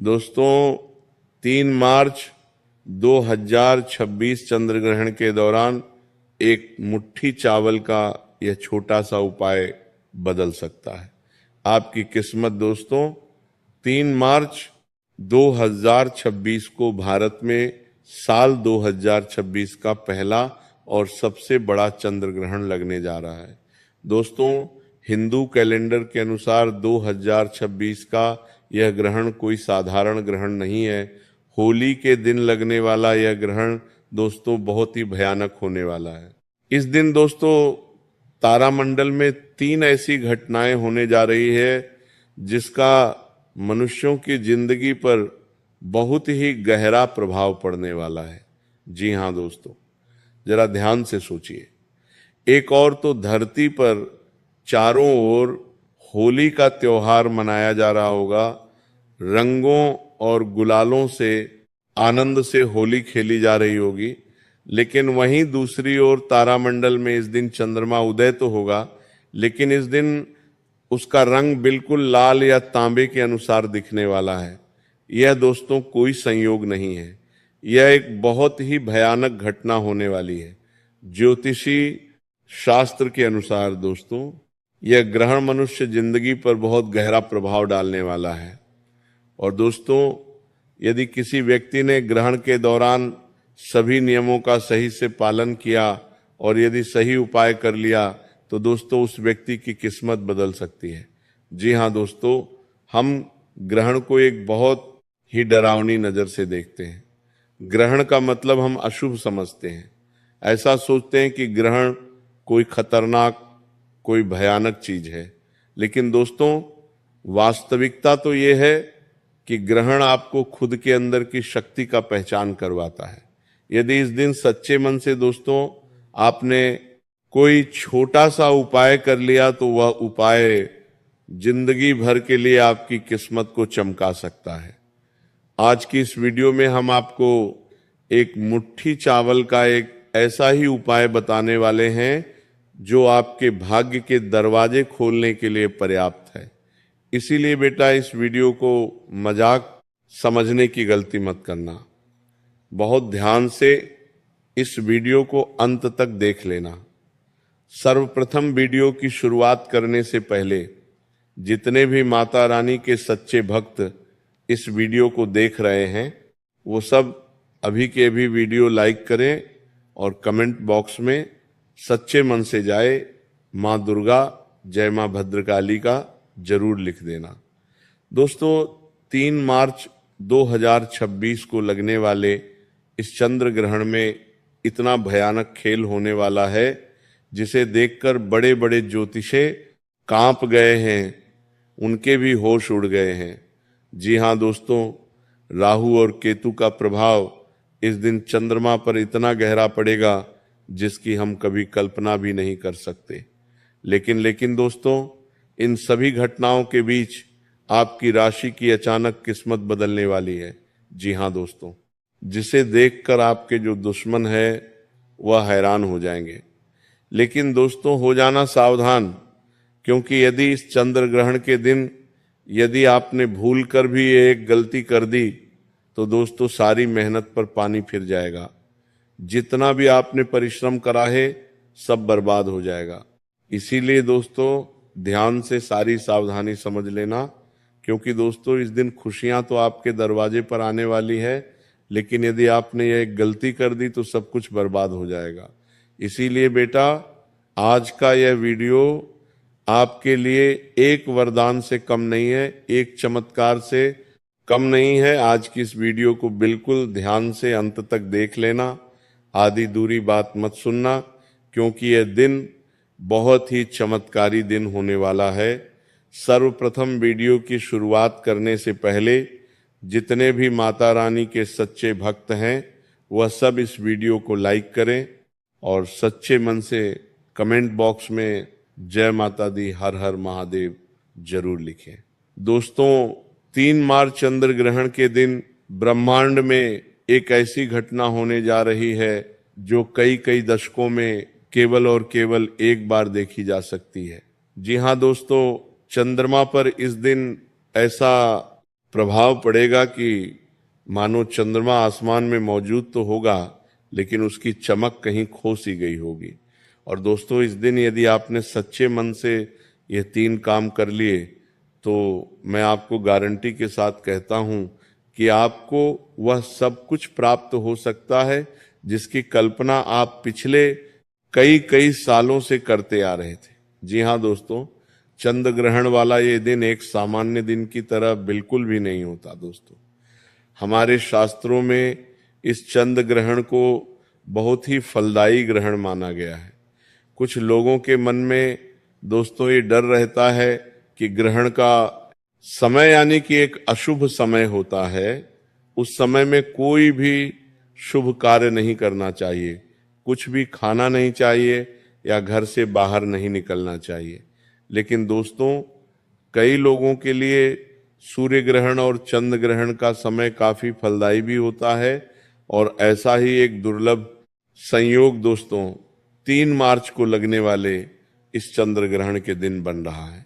दोस्तों 3 मार्च 2026 चंद्र ग्रहण के दौरान एक मुट्ठी चावल का यह छोटा सा उपाय बदल सकता है आपकी किस्मत। दोस्तों 3 मार्च 2026 को भारत में साल 2026 का पहला और सबसे बड़ा चंद्र ग्रहण लगने जा रहा है। दोस्तों हिंदू कैलेंडर के अनुसार 2026 का यह ग्रहण कोई साधारण ग्रहण नहीं है। होली के दिन लगने वाला यह ग्रहण दोस्तों बहुत ही भयानक होने वाला है। इस दिन दोस्तों तारामंडल में 3 ऐसी घटनाएं होने जा रही है जिसका मनुष्यों की जिंदगी पर बहुत ही गहरा प्रभाव पड़ने वाला है। जी हाँ दोस्तों, जरा ध्यान से सोचिए। एक और तो धरती पर चारों ओर होली का त्योहार मनाया जा रहा होगा, रंगों और गुलालों से आनंद से होली खेली जा रही होगी, लेकिन वहीं दूसरी ओर तारामंडल में इस दिन चंद्रमा उदय तो होगा, लेकिन इस दिन उसका रंग बिल्कुल लाल या तांबे के अनुसार दिखने वाला है। यह दोस्तों कोई संयोग नहीं है, यह एक बहुत ही भयानक घटना होने वाली है। ज्योतिषी शास्त्र के अनुसार दोस्तों यह ग्रहण मनुष्य जिंदगी पर बहुत गहरा प्रभाव डालने वाला है। और दोस्तों यदि किसी व्यक्ति ने ग्रहण के दौरान सभी नियमों का सही से पालन किया और यदि सही उपाय कर लिया तो दोस्तों उस व्यक्ति की किस्मत बदल सकती है। जी हाँ दोस्तों, हम ग्रहण को एक बहुत ही डरावनी नजर से देखते हैं। ग्रहण का मतलब हम अशुभ समझते हैं, ऐसा सोचते हैं कि ग्रहण कोई खतरनाक कोई भयानक चीज है। लेकिन दोस्तों वास्तविकता तो ये है कि ग्रहण आपको खुद के अंदर की शक्ति का पहचान करवाता है। यदि इस दिन सच्चे मन से दोस्तों आपने कोई छोटा सा उपाय कर लिया तो वह उपाय जिंदगी भर के लिए आपकी किस्मत को चमका सकता है। आज की इस वीडियो में हम आपको एक मुट्ठी चावल का एक ऐसा ही उपाय बताने वाले हैं जो आपके भाग्य के दरवाजे खोलने के लिए पर्याप्त है। इसीलिए बेटा इस वीडियो को मजाक समझने की गलती मत करना, बहुत ध्यान से इस वीडियो को अंत तक देख लेना। सर्वप्रथम वीडियो की शुरुआत करने से पहले जितने भी माता रानी के सच्चे भक्त इस वीडियो को देख रहे हैं वो सब अभी के अभी वीडियो लाइक करें और कमेंट बॉक्स में सच्चे मन से जाए माँ दुर्गा जय माँ भद्रकाली का जरूर लिख देना। दोस्तों 3 मार्च 2026 को लगने वाले इस चंद्र ग्रहण में इतना भयानक खेल होने वाला है जिसे देखकर बड़े बड़े ज्योतिषी कांप गए हैं, उनके भी होश उड़ गए हैं। जी हाँ दोस्तों, राहु और केतु का प्रभाव इस दिन चंद्रमा पर इतना गहरा पड़ेगा जिसकी हम कभी कल्पना भी नहीं कर सकते। लेकिन दोस्तों इन सभी घटनाओं के बीच आपकी राशि की अचानक किस्मत बदलने वाली है। जी हाँ दोस्तों, जिसे देखकर आपके जो दुश्मन है वह हैरान हो जाएंगे। लेकिन दोस्तों हो जाना सावधान, क्योंकि यदि इस चंद्र ग्रहण के दिन यदि आपने भूल कर भी एक गलती कर दी तो दोस्तों सारी मेहनत पर पानी फिर जाएगा। जितना भी आपने परिश्रम करा है सब बर्बाद हो जाएगा। इसीलिए दोस्तों ध्यान से सारी सावधानी समझ लेना, क्योंकि दोस्तों इस दिन खुशियां तो आपके दरवाजे पर आने वाली है, लेकिन यदि आपने ये एक गलती कर दी तो सब कुछ बर्बाद हो जाएगा। इसीलिए बेटा आज का यह वीडियो आपके लिए एक वरदान से कम नहीं है, एक चमत्कार से कम नहीं है। आज की इस वीडियो को बिल्कुल ध्यान से अंत तक देख लेना, आधी दूरी बात मत सुनना, क्योंकि यह दिन बहुत ही चमत्कारी दिन होने वाला है। सर्वप्रथम वीडियो की शुरुआत करने से पहले जितने भी माता रानी के सच्चे भक्त हैं वह सब इस वीडियो को लाइक करें और सच्चे मन से कमेंट बॉक्स में जय माता दी हर हर महादेव जरूर लिखें। दोस्तों 3 मार्च चंद्र ग्रहण के दिन ब्रह्मांड में एक ऐसी घटना होने जा रही है जो कई दशकों में केवल और केवल एक बार देखी जा सकती है। जी हाँ दोस्तों, चंद्रमा पर इस दिन ऐसा प्रभाव पड़ेगा कि मानो चंद्रमा आसमान में मौजूद तो होगा, लेकिन उसकी चमक कहीं खो सी गई होगी। और दोस्तों, इस दिन यदि आपने सच्चे मन से ये 3 काम कर लिए तो मैं आपको गारंटी के साथ कहता हूं कि आपको वह सब कुछ प्राप्त हो सकता है जिसकी कल्पना आप पिछले कई कई सालों से करते आ रहे थे। जी हाँ दोस्तों, चंद्र ग्रहण वाला ये दिन एक सामान्य दिन की तरह बिल्कुल भी नहीं होता दोस्तों। हमारे शास्त्रों में इस चंद्र ग्रहण को बहुत ही फलदायी ग्रहण माना गया है। कुछ लोगों के मन में दोस्तों ये डर रहता है कि ग्रहण का समय यानी कि एक अशुभ समय होता है, उस समय में कोई भी शुभ कार्य नहीं करना चाहिए, कुछ भी खाना नहीं चाहिए या घर से बाहर नहीं निकलना चाहिए। लेकिन दोस्तों, कई लोगों के लिए सूर्य ग्रहण और चंद्र ग्रहण का समय काफी फलदायी भी होता है। और ऐसा ही एक दुर्लभ संयोग दोस्तों 3 मार्च को लगने वाले इस चंद्र ग्रहण के दिन बन रहा है।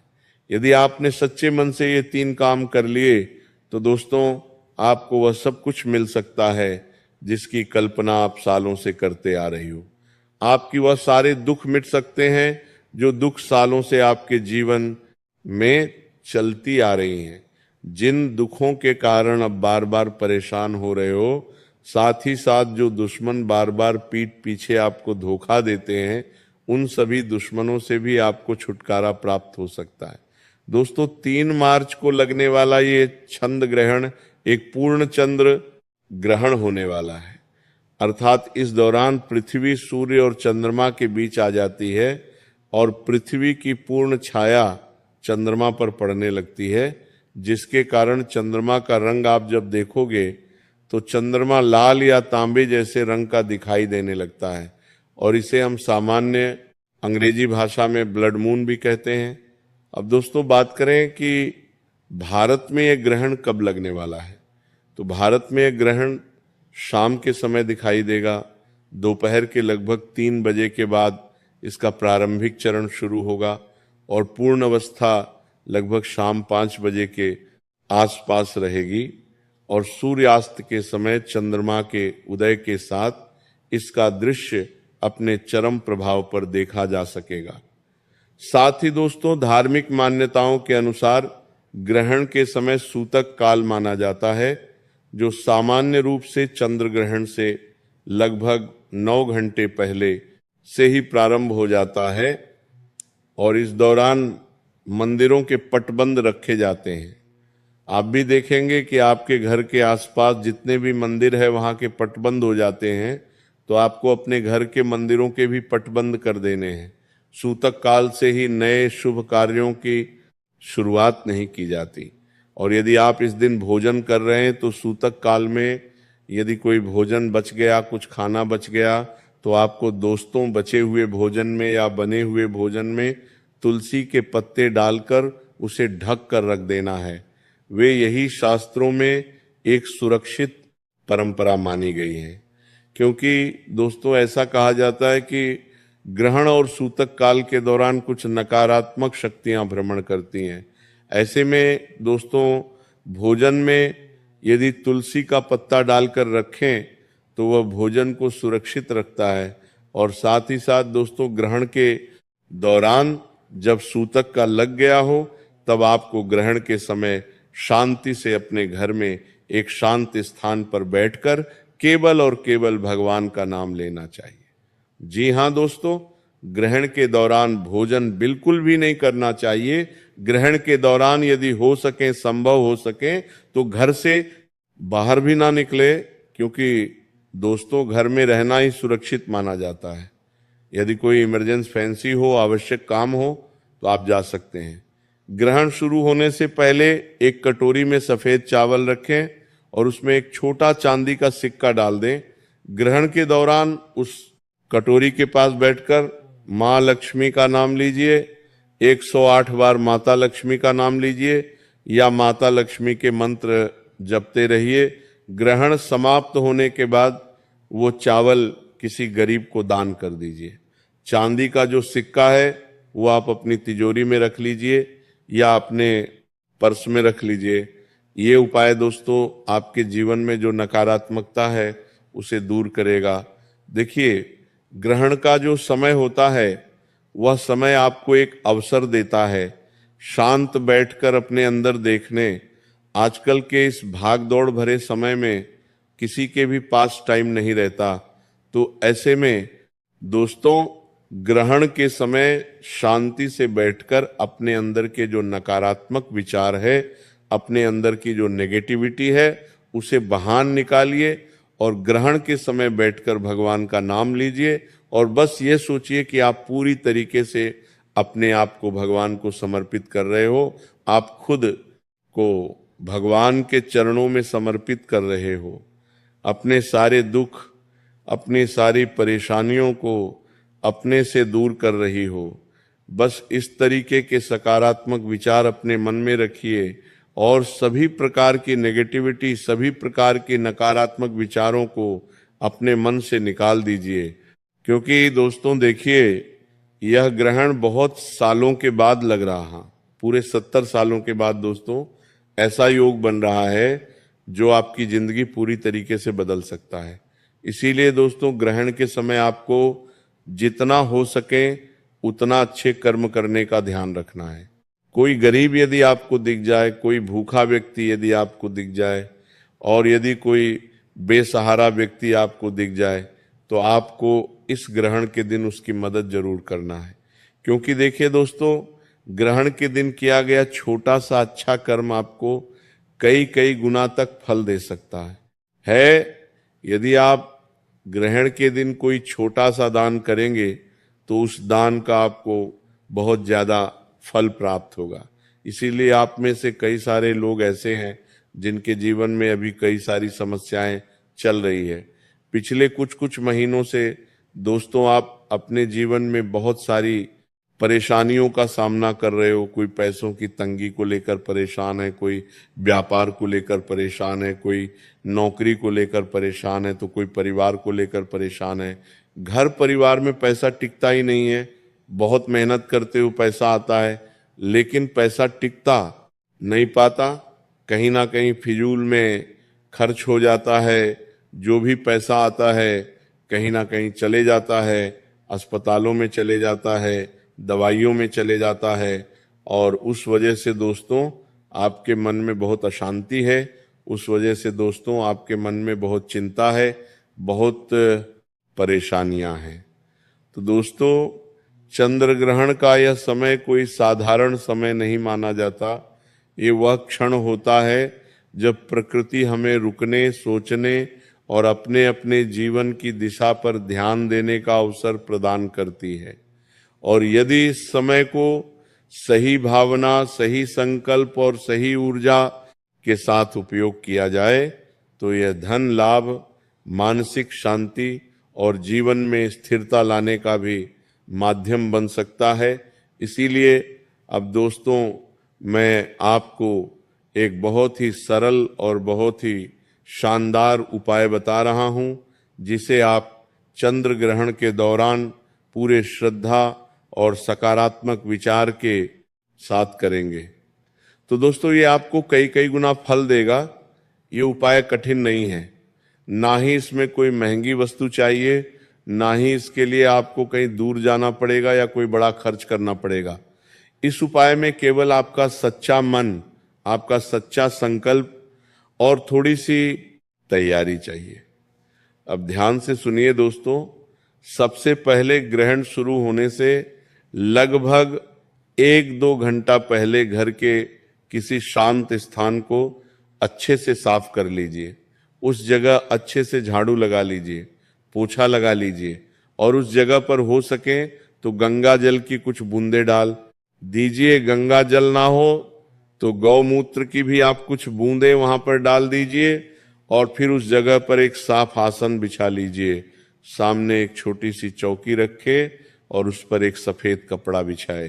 यदि आपने सच्चे मन से ये 3 काम कर लिए तो दोस्तों आपको वह सब कुछ मिल सकता है जिसकी कल्पना आप सालों से करते आ रही हो। आपकी वह सारे दुख मिट सकते हैं जो दुख सालों से आपके जीवन में चलती आ रही हैं। जिन दुखों के कारण अब बार बार परेशान हो रहे हो, साथ ही साथ जो दुश्मन बार बार पीठ पीछे आपको धोखा देते हैं, उन सभी दुश्मनों से भी आपको छुटकारा प्राप्त हो सकता है। दोस्तों, 3 मार्च को लगने वाला ये चंद्र ग्रहण एक पूर्ण चंद्र ग्रहण होने वाला है, अर्थात इस दौरान पृथ्वी सूर्य और चंद्रमा के बीच आ जाती है और पृथ्वी की पूर्ण छाया चंद्रमा पर पड़ने लगती है, जिसके कारण चंद्रमा का रंग आप जब देखोगे तो चंद्रमा लाल या तांबे जैसे रंग का दिखाई देने लगता है। और इसे हम सामान्य अंग्रेजी भाषा में ब्लड मून भी कहते हैं। अब दोस्तों बात करें कि भारत में यह ग्रहण कब लगने वाला है, तो भारत में यह ग्रहण शाम के समय दिखाई देगा। दोपहर के लगभग 3 बजे के बाद इसका प्रारंभिक चरण शुरू होगा और पूर्ण अवस्था लगभग शाम 5 बजे के आसपास रहेगी। और सूर्यास्त के समय चंद्रमा के उदय के साथ इसका दृश्य अपने चरम प्रभाव पर देखा जा सकेगा। साथ ही दोस्तों, धार्मिक मान्यताओं के अनुसार ग्रहण के समय सूतक काल माना जाता है, जो सामान्य रूप से चंद्र ग्रहण से लगभग 9 घंटे पहले से ही प्रारंभ हो जाता है और इस दौरान मंदिरों के पटबंद रखे जाते हैं। आप भी देखेंगे कि आपके घर के आसपास जितने भी मंदिर है वहां के पटबंद हो जाते हैं, तो आपको अपने घर के मंदिरों के भी पटबंद कर देने हैं। सूतक काल से ही नए शुभ कार्यों की शुरुआत नहीं की जाती। और यदि आप इस दिन भोजन कर रहे हैं तो सूतक काल में यदि कोई भोजन बच गया, कुछ खाना बच गया, तो आपको दोस्तों बचे हुए भोजन में या बने हुए भोजन में तुलसी के पत्ते डालकर उसे ढक कर रख देना है। वे यही शास्त्रों में एक सुरक्षित परंपरा मानी गई है, क्योंकि दोस्तों ऐसा कहा जाता है कि ग्रहण और सूतक काल के दौरान कुछ नकारात्मक शक्तियां भ्रमण करती हैं। ऐसे में दोस्तों भोजन में यदि तुलसी का पत्ता डालकर रखें तो वह भोजन को सुरक्षित रखता है। और साथ ही साथ दोस्तों ग्रहण के दौरान जब सूतक का लग गया हो तब आपको ग्रहण के समय शांति से अपने घर में एक शांत स्थान पर बैठकर केवल और केवल भगवान का नाम लेना चाहिए। जी हाँ दोस्तों, ग्रहण के दौरान भोजन बिल्कुल भी नहीं करना चाहिए। ग्रहण के दौरान यदि हो सके, संभव हो सके तो घर से बाहर भी ना निकले, क्योंकि दोस्तों घर में रहना ही सुरक्षित माना जाता है। यदि कोई इमरजेंसी फैंसी हो, आवश्यक काम हो तो आप जा सकते हैं। ग्रहण शुरू होने से पहले एक कटोरी में सफेद चावल रखें और उसमें एक छोटा चांदी का सिक्का डाल दें। ग्रहण के दौरान उस कटोरी के पास बैठकर माँ लक्ष्मी का नाम लीजिए, 108 बार माता लक्ष्मी का नाम लीजिए या माता लक्ष्मी के मंत्र जपते रहिए। ग्रहण समाप्त होने के बाद वो चावल किसी गरीब को दान कर दीजिए। चांदी का जो सिक्का है वो आप अपनी तिजोरी में रख लीजिए या अपने पर्स में रख लीजिए, ये उपाय दोस्तों आपके जीवन में जो नकारात्मकता है उसे दूर करेगा। देखिए, ग्रहण का जो समय होता है वह समय आपको एक अवसर देता है शांत बैठकर अपने अंदर देखने। आजकल के इस भाग दौड़ भरे समय में किसी के भी पास टाइम नहीं रहता, तो ऐसे में दोस्तों ग्रहण के समय शांति से बैठकर अपने अंदर के जो नकारात्मक विचार है, अपने अंदर की जो नेगेटिविटी है, उसे बाहर निकालिए और ग्रहण के समय बैठकर भगवान का नाम लीजिए और बस ये सोचिए कि आप पूरी तरीके से अपने आप को भगवान को समर्पित कर रहे हो, आप खुद को भगवान के चरणों में समर्पित कर रहे हो। अपने सारे दुख, अपनी सारी परेशानियों को अपने से दूर कर रही हो। बस इस तरीके के सकारात्मक विचार अपने मन में रखिए और सभी प्रकार की नेगेटिविटी, सभी प्रकार के नकारात्मक विचारों को अपने मन से निकाल दीजिए। क्योंकि दोस्तों देखिए, यह ग्रहण बहुत सालों के बाद लग रहा है, पूरे 70 सालों के बाद दोस्तों ऐसा योग बन रहा है जो आपकी जिंदगी पूरी तरीके से बदल सकता है। इसीलिए दोस्तों ग्रहण के समय आपको जितना हो सके उतना अच्छे कर्म करने का ध्यान रखना है। कोई गरीब यदि आपको दिख जाए, कोई भूखा व्यक्ति यदि आपको दिख जाए और यदि कोई बेसहारा व्यक्ति आपको दिख जाए तो आपको इस ग्रहण के दिन उसकी मदद जरूर करना है। क्योंकि देखिए दोस्तों, ग्रहण के दिन किया गया छोटा सा अच्छा कर्म आपको कई कई गुना तक फल दे सकता है। यदि आप ग्रहण के दिन कोई छोटा सा दान करेंगे तो उस दान का आपको बहुत ज्यादा फल प्राप्त होगा। इसीलिए आप में से कई सारे लोग ऐसे हैं जिनके जीवन में अभी कई सारी समस्याएं चल रही है। पिछले कुछ कुछ महीनों से दोस्तों आप अपने जीवन में बहुत सारी परेशानियों का सामना कर रहे हो। कोई पैसों की तंगी को लेकर परेशान है, कोई व्यापार को लेकर परेशान है, कोई नौकरी को लेकर परेशान है, तो कोई परिवार को लेकर परेशान है। घर परिवार में पैसा टिकता ही नहीं है, बहुत मेहनत करते हो पैसा आता है लेकिन पैसा टिकता नहीं पाता, कहीं ना कहीं फिजूल में खर्च हो जाता है। जो भी पैसा आता है कहीं ना कहीं चले जाता है, अस्पतालों में चले जाता है, दवाइयों में चले जाता है और उस वजह से दोस्तों आपके मन में बहुत अशांति है। उस वजह से दोस्तों आपके मन में बहुत चिंता है, बहुत परेशानियां हैं। तो दोस्तों चंद्र ग्रहण का यह समय कोई साधारण समय नहीं माना जाता। ये वह क्षण होता है जब प्रकृति हमें रुकने, सोचने और अपने अपने जीवन की दिशा पर ध्यान देने का अवसर प्रदान करती है। और यदि इस समय को सही भावना, सही संकल्प और सही ऊर्जा के साथ उपयोग किया जाए तो यह धन लाभ, मानसिक शांति और जीवन में स्थिरता लाने का भी माध्यम बन सकता है। इसीलिए अब दोस्तों मैं आपको एक बहुत ही सरल और बहुत ही शानदार उपाय बता रहा हूं, जिसे आप चंद्र ग्रहण के दौरान पूरे श्रद्धा और सकारात्मक विचार के साथ करेंगे। तो दोस्तों ये आपको कई कई गुना फल देगा। ये उपाय कठिन नहीं है, ना ही इसमें कोई महंगी वस्तु चाहिए, ना ही इसके लिए आपको कहीं दूर जाना पड़ेगा या कोई बड़ा खर्च करना पड़ेगा। इस उपाय में केवल आपका सच्चा मन, आपका सच्चा संकल्प और थोड़ी सी तैयारी चाहिए। अब ध्यान से सुनिए दोस्तों, सबसे पहले ग्रहण शुरू होने से लगभग 1-2 घंटा पहले घर के किसी शांत स्थान को अच्छे से साफ कर लीजिए। उस जगह अच्छे से झाड़ू लगा लीजिए, पोछा लगा लीजिए और उस जगह पर हो सके तो गंगा जल की कुछ बूंदे डाल दीजिए। गंगा जल ना हो तो गौमूत्र की भी आप कुछ बूंदे वहां पर डाल दीजिए और फिर उस जगह पर एक साफ आसन बिछा लीजिए। सामने एक छोटी सी चौकी रखे और उस पर एक सफेद कपड़ा बिछाए,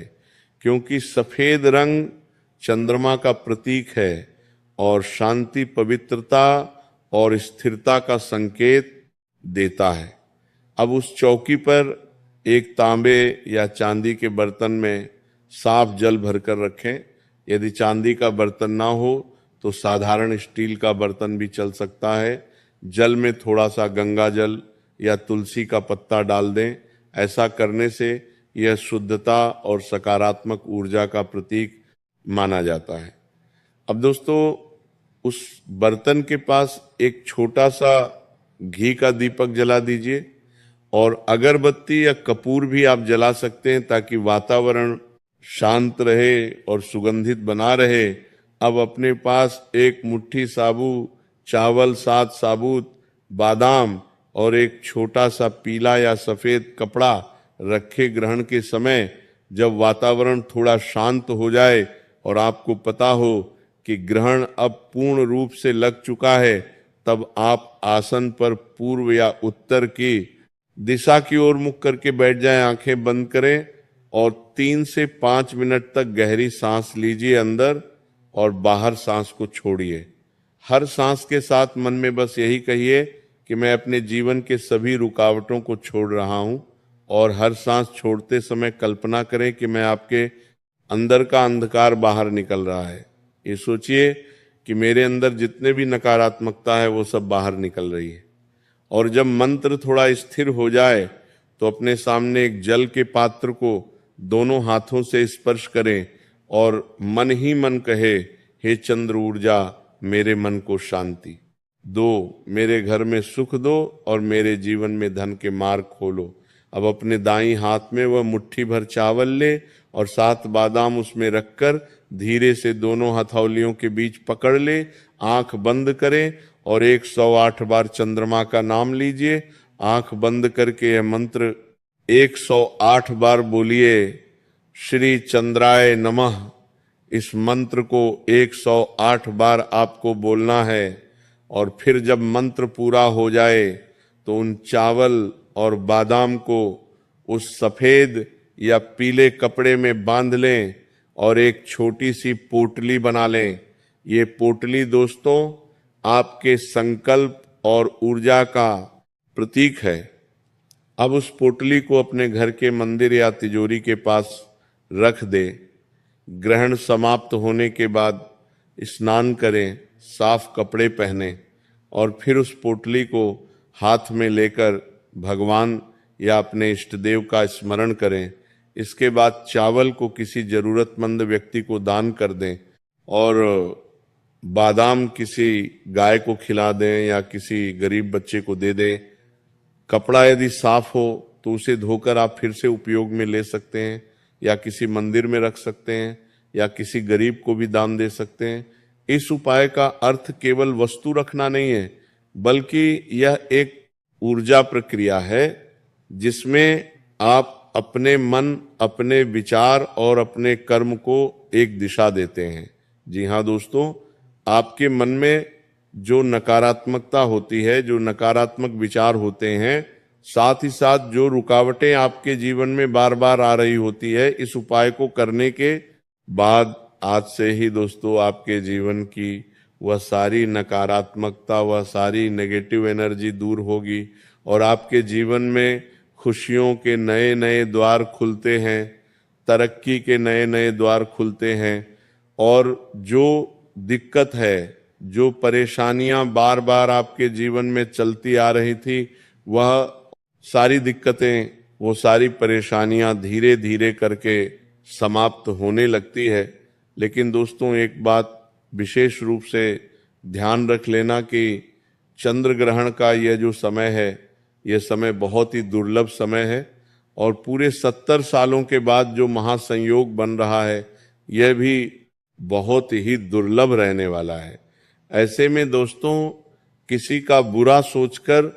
क्योंकि सफेद रंग चंद्रमा का प्रतीक है और शांति, पवित्रता और स्थिरता का संकेत देता है। अब उस चौकी पर एक तांबे या चांदी के बर्तन में साफ जल भरकर रखें। यदि चांदी का बर्तन ना हो तो साधारण स्टील का बर्तन भी चल सकता है। जल में थोड़ा सा गंगा जल या तुलसी का पत्ता डाल दें। ऐसा करने से यह शुद्धता और सकारात्मक ऊर्जा का प्रतीक माना जाता है। अब दोस्तों, उस बर्तन के पास एक छोटा सा घी का दीपक जला दीजिए और अगरबत्ती या कपूर भी आप जला सकते हैं ताकि वातावरण शांत रहे और सुगंधित बना रहे। अब अपने पास एक मुट्ठी साबू चावल, 7 साबुत बादाम और एक छोटा सा पीला या सफेद कपड़ा रखे। ग्रहण के समय जब वातावरण थोड़ा शांत हो जाए और आपको पता हो कि ग्रहण अब पूर्ण रूप से लग चुका है, तब आप आसन पर पूर्व या उत्तर की दिशा की ओर मुख करके बैठ जाएं, आंखें बंद करें और 3 से 5 मिनट तक गहरी सांस लीजिए अंदर और बाहर सांस को छोड़िए। हर सांस के साथ मन में बस यही कहिए कि मैं अपने जीवन के सभी रुकावटों को छोड़ रहा हूं। और हर सांस छोड़ते समय कल्पना करें कि मैं आपके अंदर का अंधकार बाहर निकल रहा है। ये सोचिए कि मेरे अंदर जितने भी नकारात्मकता है वो सब बाहर निकल रही है। और जब मंत्र थोड़ा स्थिर हो जाए तो अपने सामने एक जल के पात्र को दोनों हाथों से स्पर्श करें और मन ही मन कहे, हे चंद्र ऊर्जा, मेरे मन को शांति दो, मेरे घर में सुख दो और मेरे जीवन में धन के मार्ग खोलो। अब अपने दाईं हाथ में वह मुट्ठी भर चावल ले और 7 बादाम उसमें रखकर धीरे से दोनों हथौलियों के बीच पकड़ ले। आंख बंद करें और 108 बार चंद्रमा का नाम लीजिए। आंख बंद करके यह मंत्र 108 बार बोलिए, श्री चंद्राय नमः। इस मंत्र को 108 बार आपको बोलना है और फिर जब मंत्र पूरा हो जाए तो उन चावल और बादाम को उस सफेद या पीले कपड़े में बांध लें और एक छोटी सी पोटली बना लें। ये पोटली दोस्तों आपके संकल्प और ऊर्जा का प्रतीक है। अब उस पोटली को अपने घर के मंदिर या तिजोरी के पास रख दे। ग्रहण समाप्त होने के बाद स्नान करें, साफ कपड़े पहने और फिर उस पोटली को हाथ में लेकर भगवान या अपने इष्ट देव का स्मरण करें। इसके बाद चावल को किसी जरूरतमंद व्यक्ति को दान कर दें और बादाम किसी गाय को खिला दें या किसी गरीब बच्चे को दे दें। कपड़ा यदि साफ हो तो उसे धोकर आप फिर से उपयोग में ले सकते हैं या किसी मंदिर में रख सकते हैं या किसी गरीब को भी दान दे सकते हैं। इस उपाय का अर्थ केवल वस्तु रखना नहीं है, बल्कि यह एक ऊर्जा प्रक्रिया है जिसमें आप अपने मन, अपने विचार और अपने कर्म को एक दिशा देते हैं। जी हाँ दोस्तों, आपके मन में जो नकारात्मकता होती है, जो नकारात्मक विचार होते हैं, साथ ही साथ जो रुकावटें आपके जीवन में बार बार आ रही होती है, इस उपाय को करने के बाद आज से ही दोस्तों आपके जीवन की वह सारी नकारात्मकता, वह सारी नेगेटिव एनर्जी दूर होगी और आपके जीवन में खुशियों के नए नए द्वार खुलते हैं, तरक्की के नए नए द्वार खुलते हैं और जो दिक्कत है, जो परेशानियां बार बार आपके जीवन में चलती आ रही थी, वह सारी दिक्कतें, वो सारी परेशानियां धीरे धीरे करके समाप्त होने लगती है। लेकिन दोस्तों एक बात विशेष रूप से ध्यान रख लेना कि चंद्र ग्रहण का यह जो समय है, यह समय बहुत ही दुर्लभ समय है और पूरे 70 सालों के बाद जो महासंयोग बन रहा है, यह भी बहुत ही दुर्लभ रहने वाला है। ऐसे में दोस्तों किसी का बुरा सोचकर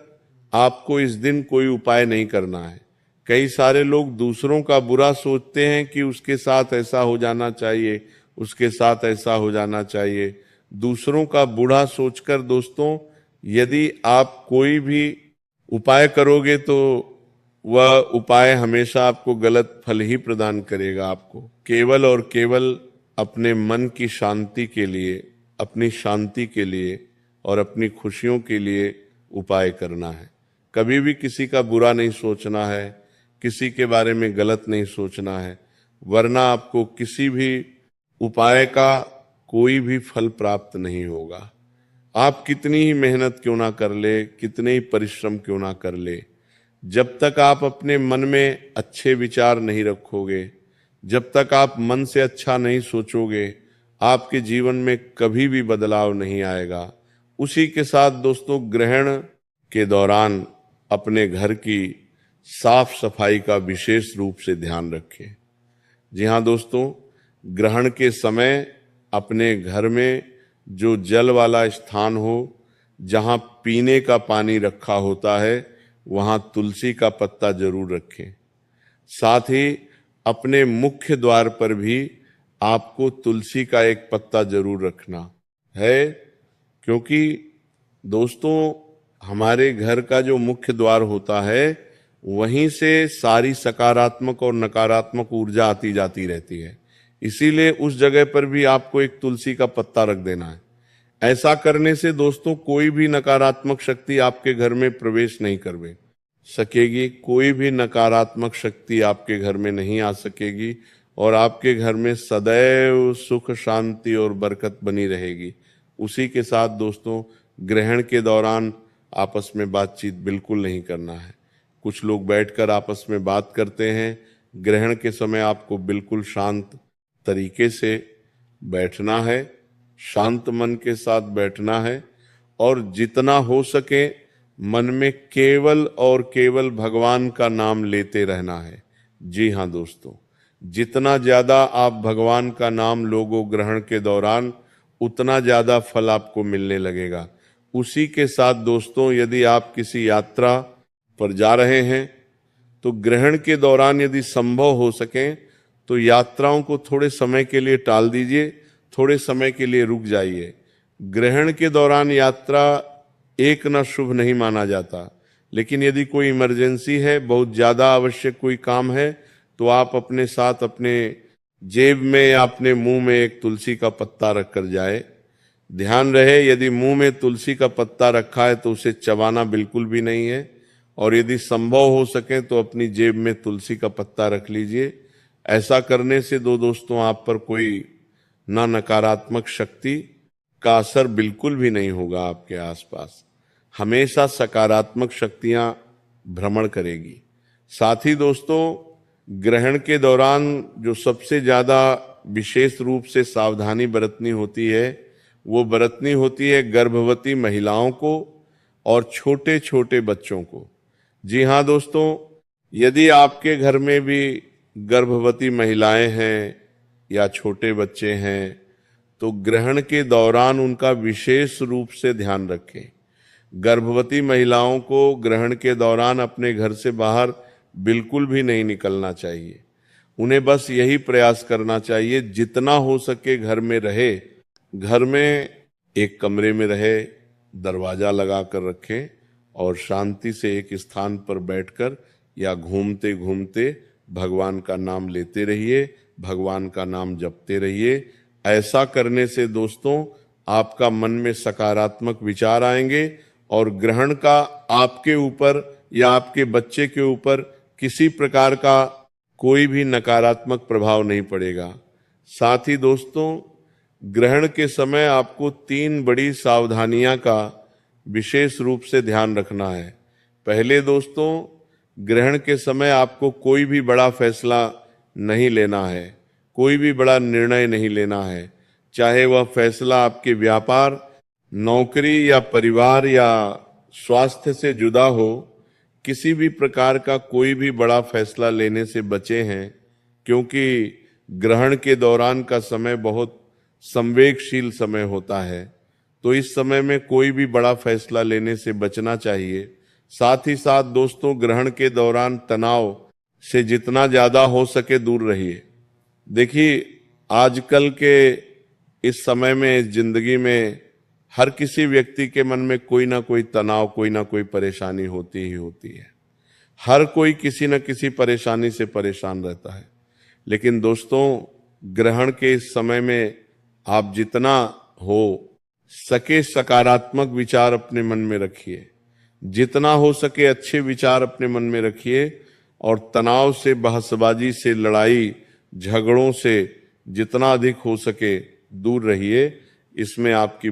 आपको इस दिन कोई उपाय नहीं करना है। कई सारे लोग दूसरों का बुरा सोचते हैं कि उसके साथ ऐसा हो जाना चाहिए, उसके साथ ऐसा हो जाना चाहिए। दूसरों का बुरा सोचकर दोस्तों यदि आप कोई भी उपाय करोगे तो वह उपाय हमेशा आपको गलत फल ही प्रदान करेगा। आपको केवल और केवल अपने मन की शांति के लिए, अपनी शांति के लिए और अपनी खुशियों के लिए उपाय करना है। कभी भी किसी का बुरा नहीं सोचना है, किसी के बारे में गलत नहीं सोचना है, वरना आपको किसी भी उपाय का कोई भी फल प्राप्त नहीं होगा। आप कितनी ही मेहनत क्यों ना कर ले, कितने ही परिश्रम क्यों ना कर ले, जब तक आप अपने मन में अच्छे विचार नहीं रखोगे, जब तक आप मन से अच्छा नहीं सोचोगे, आपके जीवन में कभी भी बदलाव नहीं आएगा। उसी के साथ दोस्तों, ग्रहण के दौरान अपने घर की साफ सफाई का विशेष रूप से ध्यान रखें। जी हाँ दोस्तों, ग्रहण के समय अपने घर में जो जल वाला स्थान हो, जहाँ पीने का पानी रखा होता है, वहाँ तुलसी का पत्ता जरूर रखें। साथ ही अपने मुख्य द्वार पर भी आपको तुलसी का एक पत्ता जरूर रखना है, क्योंकि दोस्तों हमारे घर का जो मुख्य द्वार होता है, वहीं से सारी सकारात्मक और नकारात्मक ऊर्जा आती जाती रहती है। इसीलिए उस जगह पर भी आपको एक तुलसी का पत्ता रख देना है। ऐसा करने से दोस्तों कोई भी नकारात्मक शक्ति आपके घर में प्रवेश नहीं कर सकेगी, कोई भी नकारात्मक शक्ति आपके घर में नहीं आ सकेगी और आपके घर में सदैव सुख शांति और बरकत बनी रहेगी। उसी के साथ दोस्तों, ग्रहण के दौरान आपस में बातचीत बिल्कुल नहीं करना है। कुछ लोग बैठकर आपस में बात करते हैं। ग्रहण के समय आपको बिल्कुल शांत तरीके से बैठना है, शांत मन के साथ बैठना है और जितना हो सके मन में केवल और केवल भगवान का नाम लेते रहना है। जी हाँ दोस्तों, जितना ज्यादा आप भगवान का नाम लोगो ग्रहण के दौरान, उतना ज्यादा फल आपको मिलने लगेगा। उसी के साथ दोस्तों, यदि आप किसी यात्रा पर जा रहे हैं तो ग्रहण के दौरान यदि संभव हो सके तो यात्राओं को थोड़े समय के लिए टाल दीजिए, थोड़े समय के लिए रुक जाइए। ग्रहण के दौरान यात्रा एक न शुभ नहीं माना जाता, लेकिन यदि कोई इमरजेंसी है, बहुत ज्यादा आवश्यक कोई काम है, तो आप अपने साथ अपने जेब में या अपने मुंह में एक तुलसी का पत्ता रख कर जाए। ध्यान रहे, यदि मुंह में तुलसी का पत्ता रखा है तो उसे चबाना बिल्कुल भी नहीं है, और यदि संभव हो सके तो अपनी जेब में तुलसी का पत्ता रख लीजिए। ऐसा करने से दोस्तों आप पर कोई ना नकारात्मक शक्ति का असर बिल्कुल भी नहीं होगा। आपके आसपास हमेशा सकारात्मक शक्तियां भ्रमण करेगी। साथ ही दोस्तों, ग्रहण के दौरान जो सबसे ज्यादा विशेष रूप से सावधानी बरतनी होती है, वो बरतनी होती है गर्भवती महिलाओं को और छोटे छोटे बच्चों को। जी हाँ दोस्तों, यदि आपके घर में भी गर्भवती महिलाएं हैं या छोटे बच्चे हैं तो ग्रहण के दौरान उनका विशेष रूप से ध्यान रखें। गर्भवती महिलाओं को ग्रहण के दौरान अपने घर से बाहर बिल्कुल भी नहीं निकलना चाहिए। उन्हें बस यही प्रयास करना चाहिए, जितना हो सके घर में रहे, घर में एक कमरे में रहे, दरवाजा लगा कर रखें और शांति से एक स्थान पर बैठकर या घूमते घूमते भगवान का नाम लेते रहिए, भगवान का नाम जपते रहिए। ऐसा करने से दोस्तों आपका मन में सकारात्मक विचार आएंगे और ग्रहण का आपके ऊपर या आपके बच्चे के ऊपर किसी प्रकार का कोई भी नकारात्मक प्रभाव नहीं पड़ेगा। साथ ही दोस्तों, ग्रहण के समय आपको 3 बड़ी सावधानियां का विशेष रूप से ध्यान रखना है। पहले दोस्तों, ग्रहण के समय आपको कोई भी बड़ा फैसला नहीं लेना है, कोई भी बड़ा निर्णय नहीं लेना है। चाहे वह फैसला आपके व्यापार, नौकरी या परिवार या स्वास्थ्य से जुदा हो, किसी भी प्रकार का कोई भी बड़ा फैसला लेने से बचे हैं, क्योंकि ग्रहण के दौरान का समय बहुत संवेगशील समय होता है। तो इस समय में कोई भी बड़ा फैसला लेने से बचना चाहिए। साथ ही साथ दोस्तों, ग्रहण के दौरान तनाव से जितना ज्यादा हो सके दूर रहिए। देखिए, आजकल के इस समय में, इस जिंदगी में हर किसी व्यक्ति के मन में कोई ना कोई तनाव, कोई ना कोई परेशानी होती ही होती है। हर कोई किसी न किसी परेशानी से परेशान रहता है। लेकिन दोस्तों, ग्रहण के इस समय में आप जितना हो सके सकारात्मक विचार अपने मन में रखिए, जितना हो सके अच्छे विचार अपने मन में रखिए और तनाव से, बहसबाजी से, लड़ाई झगड़ों से जितना अधिक हो सके दूर रहिए, इसमें आपकी